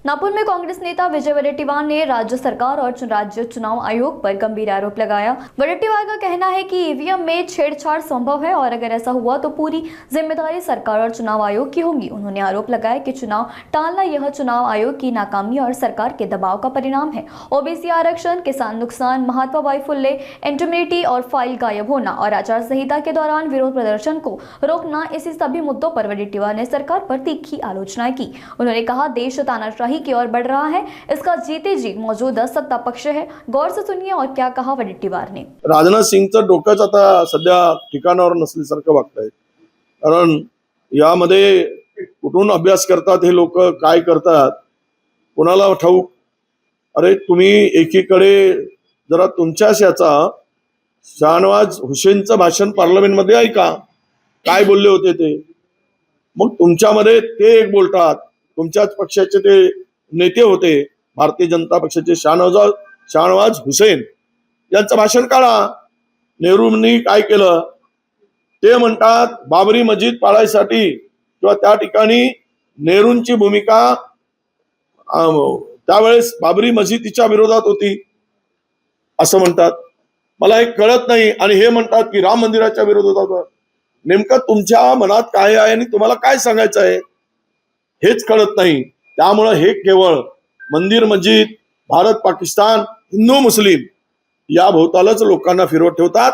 नागपुर में कांग्रेस नेता विजय वडेट्टीवार ने राज्य सरकार और राज्य चुनाव आयोग पर गंभीर आरोप लगाया। वडेट्टीवार का कहना है कि ईवीएम में छेड़छाड़ संभव है और अगर ऐसा हुआ तो पूरी जिम्मेदारी सरकार और चुनाव आयोग की होगी। उन्होंने आरोप लगाया कि चुनाव टालना यह चुनाव आयोग की नाकामी और सरकार के दबाव का परिणाम है। ओबीसी आरक्षण, किसान नुकसान, महात्मा बाई फुल्ले इंटिग्रिटी और फाइल गायब होना और आचार संहिता के दौरान विरोध प्रदर्शन को रोकना, इसी सभी मुद्दों पर वडेट्टीवार ने सरकार पर तीखी आलोचना की। उन्होंने कहा, देश तानाशाही की ओर बढ़ रहा है, इसका जीते जी मौजूदा सत्ता पक्ष है। गौर से सुनिए और क्या कहा वडेट्टीवार ने। राजनाथ सिंगचं डोकंच आता सध्या ठिकाणावर नसल्यासारखं वाटतंय। कारण यामध्ये कुठून अभ्यास करतात हे लोक, काय करतात कोणाला ठाऊक। अरे तुम्ही एकीकडे जरा तुमच्याच याचा शाहनवाज हुसेनचं भाषण पार्लमेंटमध्ये ऐका, काय बोलले होते ते। मग तुमच्यामध्ये ते एक बोलतात, तुमच्याच पक्षाचे ते नेते होते भारतीय जनता पक्षाचे शाहनवाज हुसेन यांचं भाषण काढा। नेहरूंनी काय केलं ते म्हणतात, बाबरी मस्जिद पाडायसाठी किंवा त्या ठिकाणी नेहरूंची भूमिका त्यावेळेस बाबरी मस्जिदीच्या विरोधात होती असं म्हणतात। मला हे कळत नाही। आणि हे म्हणतात की राम मंदिराच्या विरोधात होता। नेमकं तुमच्या मनात काय आहे आणि तुम्हाला काय सांगायचं आहे हेच कळत नाही। त्यामुळे हे केवळ मंदिर मस्जिद, भारत पाकिस्तान, हिंदू मुस्लिम या भोवतालच लोकांना फिरवत ठेवतात।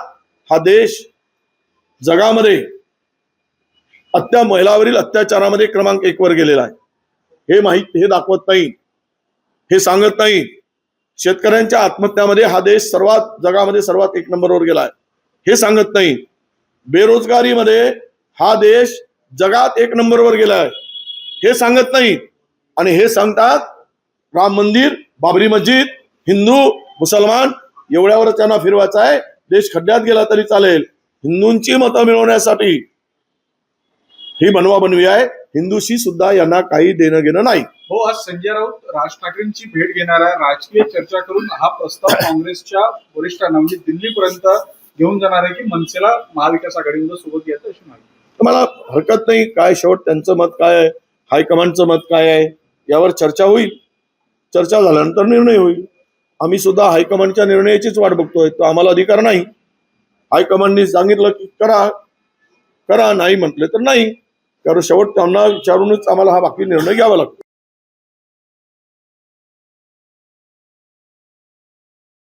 हा देश जगामध्ये महिलावरील अत्याचारामध्ये क्रमांक 1 वर गेलेला आहे। हे दाखवत नाही, हे सांगत नाही। शेतकऱ्यांच्या आत्महत्यामध्ये हा देश जगामध्ये सर्वात 1 नंबरवर गेलाय, हे सांगत नाही। बेरोजगारीमध्ये हा देश जगात 1 नंबरवर गेलाय, हे सांगत नाही। आणि हे सांगतात राम मंदिर, बाबरी मस्जिद, हिंदू मुसलमान एवढ्यावर त्यांना फिरवायचं आहे। देश खड्ड्यात गेला तरी चालेल, हिंदूंची मतं मिळवण्यासाठी ही बनवाबनवी आहे। हिंदूशी सुद्धा यांना काही देणं घेणं नाही। हो, आज संजय राऊत राज ठाकरेंची भेट घेणार आहे। राजकीय चर्चा करून हा प्रस्ताव काँग्रेसच्या वरिष्ठांना म्हणजे दिल्लीपर्यंत घेऊन जाणार आहे की मनसेला महाविकास आघाडीमध्ये सोबत घ्यायचं अशी मागणी। मला हरकत नाही, काय शेवट त्यांचं मत काय आहे, हायकमांडचं मत काय आहे यावर चर्चा होईल। चर्चा झाल्यानंतर निर्णय होईल। आम्ही सुद्धा हायकमांडच्या निर्णयाचीच वाट बघतोय, तो आम्हाला अधिकार नाही। हायकमांडनी सांगितलं की करा करा, नाही म्हटले तर नाही, कारण शेवट त्यांना विचारूनच आम्हाला हा बाकी निर्णय घ्यावा लागतो।